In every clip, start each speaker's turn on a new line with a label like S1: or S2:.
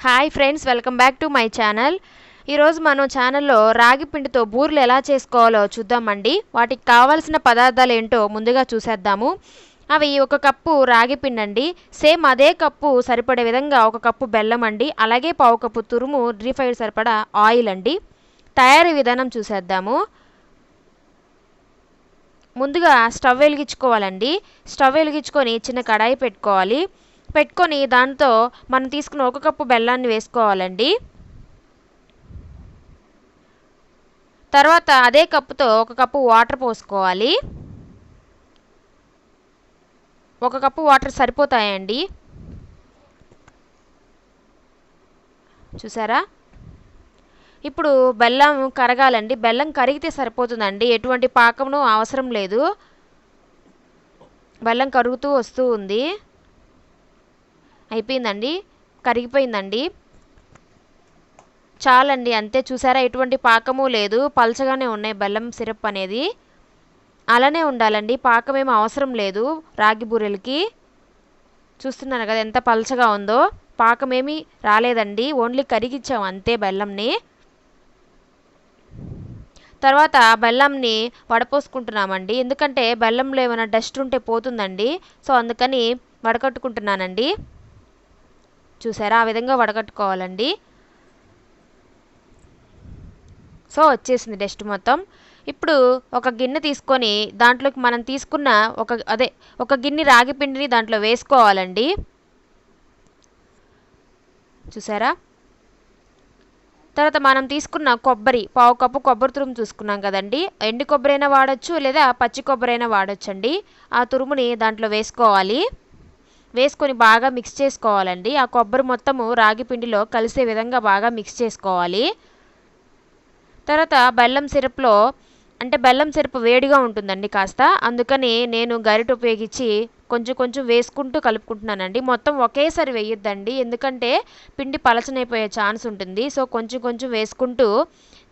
S1: Hi friends, welcome back to my channel. ఈరోజు మనం ఛానల్లో రాగి పిండితో బూరెలు ఎలా చేసుకోవాలో చూద్దామండి. వాటికి కావాల్సిన పదార్థాలు ఏంటో ముందుగా చూసేద్దాము. అవి 1 కప్పు రాగి పిండి అండి, సేమ్ అదే కప్పు సరిపడే విధంగా 1 కప్పు బెల్లం అండి, అలాగే 1/2 కప్పు తురుము రీఫైండ్ సరిపడా ఆయిల్ అండి. తయారీ విధానం చూసేద్దాము. ముందుగా స్టవ్ వెలిగించుకోవాలండి. స్టవ్ వెలిగించుకొని చిన్న కడాయి పెట్టుకొని దాంతో మనం తీసుకున్న 1 కప్పు బెల్లాన్ని వేసుకోవాలండి. తర్వాత అదే కప్పుతో 1 కప్పు వాటర్ పోసుకోవాలి. 1 కప్పు వాటర్ సరిపోతాయండి. చూసారా? ఇప్పుడు బెల్లం కరగాలండి. బెల్లం కరిగితే సరిపోతుందండి, ఎటువంటి పాకమును అవసరం లేదు. బెల్లం కరుగుతూ వస్తూ ఉంది. అయిపోయిందండి, కరిగిపోయిందండి. చాలండి, అంతే. చూసారా? ఎటువంటి పాకము లేదు, పల్చగానే ఉన్నాయి బెల్లం సిరప్ అనేది. అలానే ఉండాలండి, పాకమేమీ అవసరం లేదు రాగి బూరెలకి. చూస్తున్నారు కదా ఎంత పల్చగా ఉందో, పాకమేమీ రాలేదండి, ఓన్లీ కరిగిచ్చాం అంతే బెల్లంని. తర్వాత బెల్లంని వడపోసుకుంటున్నామండి, ఎందుకంటే బెల్లంలో ఏమైనా డస్ట్ ఉంటే పోతుందండి. సో అందుకని వడకట్టుకుంటున్నానండి. చూసారా? ఆ విధంగా వడకట్టుకోవాలండి. సో వచ్చేసింది డస్ట్ మొత్తం. ఇప్పుడు ఒక గిన్నె తీసుకొని దాంట్లోకి మనం తీసుకున్న ఒక గిన్నె రాగి పిండిని దాంట్లో వేసుకోవాలండి. చూసారా? తర్వాత మనం తీసుకున్న కొబ్బరి, 1/2 కప్పు కొబ్బరి తురుము చూసుకున్నాం కదండి. ఎండు కొబ్బరి అయినా వాడచ్చు, లేదా పచ్చి కొబ్బరి అయినా వాడచ్చండి. ఆ తురుముని దాంట్లో వేసుకోవాలి. వేసుకొని బాగా మిక్స్ చేసుకోవాలండి. ఆ కొబ్బరి మొత్తము రాగి పిండిలో కలిసే విధంగా బాగా మిక్స్ చేసుకోవాలి. తర్వాత బెల్లం సిరప్లో, అంటే బెల్లం సిరప్ వేడిగా ఉంటుందండి కాస్త, అందుకని నేను గరిట ఉపయోగించి కొంచెం కొంచెం వేసుకుంటూ కలుపుకుంటున్నానండి. మొత్తం ఒకేసారి వేయొద్దండి, ఎందుకంటే పిండి పలచనైపోయే ఛాన్స్ ఉంటుంది. సో కొంచెం కొంచెం వేసుకుంటూ,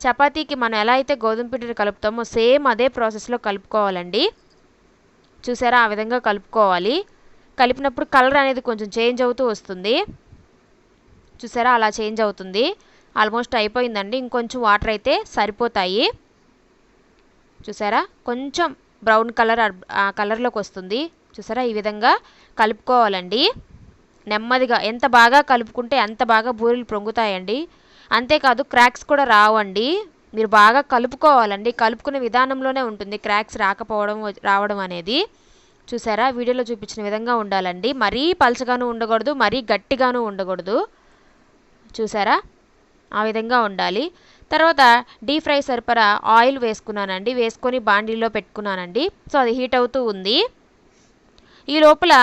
S1: చపాతీకి మనం ఎలా అయితే గోధుమ పిండిని కలుపుతామో సేమ్ అదే ప్రాసెస్లో కలుపుకోవాలండి. చూసారా? ఆ విధంగా కలుపుకోవాలి. కలిపినప్పుడు కలర్ అనేది కొంచెం చేంజ్ అవుతూ వస్తుంది. చూసారా? అలా చేంజ్ అవుతుంది. ఆల్మోస్ట్ అయిపోయిందండి, ఇంకొంచెం వాటర్ అయితే సరిపోతాయి. చూసారా? కొంచెం బ్రౌన్ కలర్ ఆ కలర్లోకి వస్తుంది. చూసారా? ఈ విధంగా కలుపుకోవాలండి నెమ్మదిగా. ఎంత బాగా కలుపుకుంటే అంత బాగా బూరెలు పొంగుతాయండి. అంతేకాదు క్రాక్స్ కూడా రావండి. మీరు బాగా కలుపుకోవాలండి. కలుపుకునే విధానంలోనే ఉంటుంది క్రాక్స్ రావడం అనేది. చూసారా? వీడియోలో చూపించిన విధంగా ఉండాలండి. మరీ పలచగాను ఉండకూడదు, మరీ గట్టిగాను ఉండకూడదు. చూసారా? ఆ విధంగా ఉండాలి. తర్వాత డీప్ ఫ్రై సరిపడా ఆయిల్ వేసుకున్నానండి. వేసుకొని బాండీలో పెట్టుకున్నానండి. సో అది హీట్ అవుతూ ఉంది. ఈ లోపల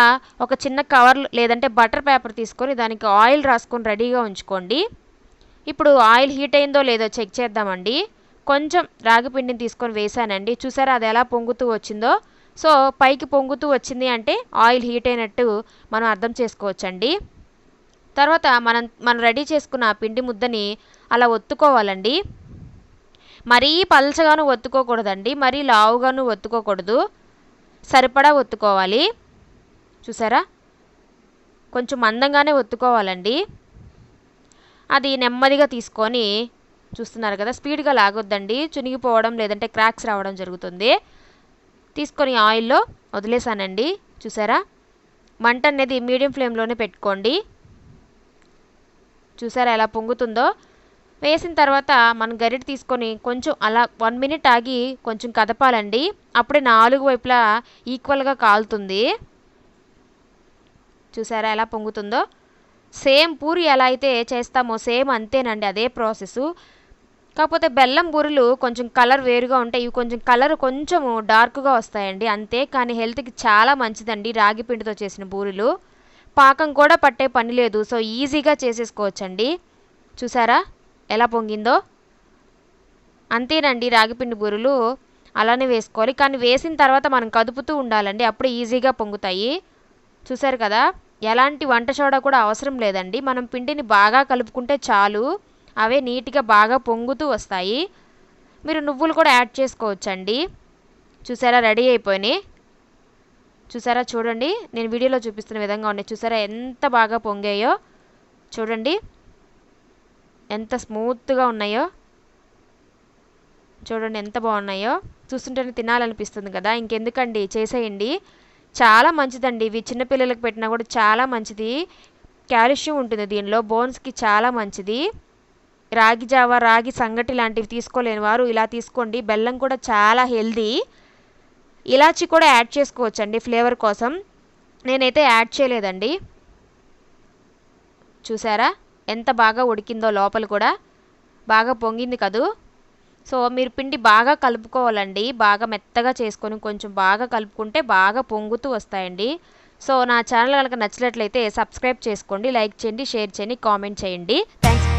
S1: ఒక చిన్న కవర్ లేదంటే బటర్ పేపర్ తీసుకొని దానికి ఆయిల్ రాసుకొని రెడీగా ఉంచుకోండి. ఇప్పుడు ఆయిల్ హీట్ అయిందో లేదో చెక్ చేద్దామండి. కొంచెం రాగి పిండిని తీసుకొని వేసానండి. చూసారా? అది ఎలా పొంగుతూ వచ్చిందో. సో పైకి పొంగుతూ వచ్చింది అంటే ఆయిల్ హీట్ అయినట్టు మనం అర్థం చేసుకోవచ్చండి. తర్వాత మనం రెడీ చేసుకున్న పిండి ముద్దని అలా ఒత్తుకోవాలండి. మరీ పల్చగాను ఒత్తుకోకూడదండి, మరీ లావుగాను ఒత్తుకోకూడదు, సరిపడా ఒత్తుకోవాలి. చూసారా? కొంచెం మందంగానే ఒత్తుకోవాలండి. అది నెమ్మదిగా తీసుకొని, చూస్తున్నారు కదా, స్పీడ్గా లాగొద్దండి, చునిగిపోవడం లేదంటే క్రాక్స్ రావడం జరుగుతుంది. తీసుకొని ఆయిల్లో వదిలేసానండి. చూసారా? మంట అనేది మీడియం ఫ్లేమ్లోనే పెట్టుకోండి. చూసారా ఎలా పొంగుతుందో? వేసిన తర్వాత మనం గరిటె తీసుకొని కొంచెం అలా 1 మినిట్ ఆగి కొంచెం కదపాలండి. అప్పుడే 4 వైపులా ఈక్వల్గా కాలుతుంది. చూసారా ఎలా పొంగుతుందో? సేమ్ పూరి ఎలా అయితే చేస్తామో సేమ్ అంతేనండి, అదే ప్రాసెస్. కాకపోతే బెల్లం బూరెలు కొంచెం కలర్ వేరుగా ఉంటాయి, ఇవి కొంచెం కలర్ కొంచెం డార్క్గా వస్తాయండి అంతే. కానీ హెల్త్కి చాలా మంచిదండి రాగి పిండితో చేసిన బూరెలు. పాకం కూడా పట్టే పని లేదు, సో ఈజీగా చేసేసుకోవచ్చండి. చూసారా ఎలా పొంగిందో? అంతేనండి, రాగిపిండి బూరెలు అలానే వేసుకోవాలి. కానీ వేసిన తర్వాత మనం కదుపుతూ ఉండాలండి, అప్పుడు ఈజీగా పొంగుతాయి. చూసారు కదా? ఎలాంటి వంట సోడా కూడా అవసరం లేదండి, మనం పిండిని బాగా కలుపుకుంటే చాలు, అవే నీట్గా బాగా పొంగుతూ వస్తాయి. మీరు నువ్వులు కూడా యాడ్ చేసుకోవచ్చండి. చూసారా? రెడీ అయిపోయినాయి. చూసారా? చూడండి, నేను వీడియోలో చూపిస్తున్న విధంగా ఉన్నాయి. చూసారా ఎంత బాగా పొంగాయో? చూడండి ఎంత స్మూత్గా ఉన్నాయో చూడండి, ఎంత బాగున్నాయో. చూస్తుంటేనే తినాలనిపిస్తుంది కదా. ఇంకెందుకండి, చేసేయండి. చాలా మంచిదండి ఇవి, చిన్నపిల్లలకు పెట్టినా కూడా చాలా మంచిది. కాల్షియం ఉంటుంది దీనిలో, బోన్స్కి చాలా మంచిది. రాగి జావ, రాగి సంగటి లాంటివి తీసుకోలేని వారు ఇలా తీసుకోండి. బెల్లం కూడా చాలా హెల్దీ. ఇలాచి కూడా యాడ్ చేసుకోవచ్చండి ఫ్లేవర్ కోసం. నేనైతే యాడ్ చేయలేదండి. చూసారా ఎంత బాగా ఉడికిందో, లోపల కూడా బాగా పొంగింది కదూ. సో మీరు పిండి బాగా కలుపుకోవాలండి. బాగా మెత్తగా చేసుకొని కొంచెం బాగా కలుపుకుంటే బాగా పొంగుతూ వస్తాయండి. సో నా ఛానల్ కనుక నచ్చినట్లయితే సబ్స్క్రైబ్ చేసుకోండి, లైక్ చేయండి, షేర్ చేయండి, కామెంట్ చేయండి. థ్యాంక్స్.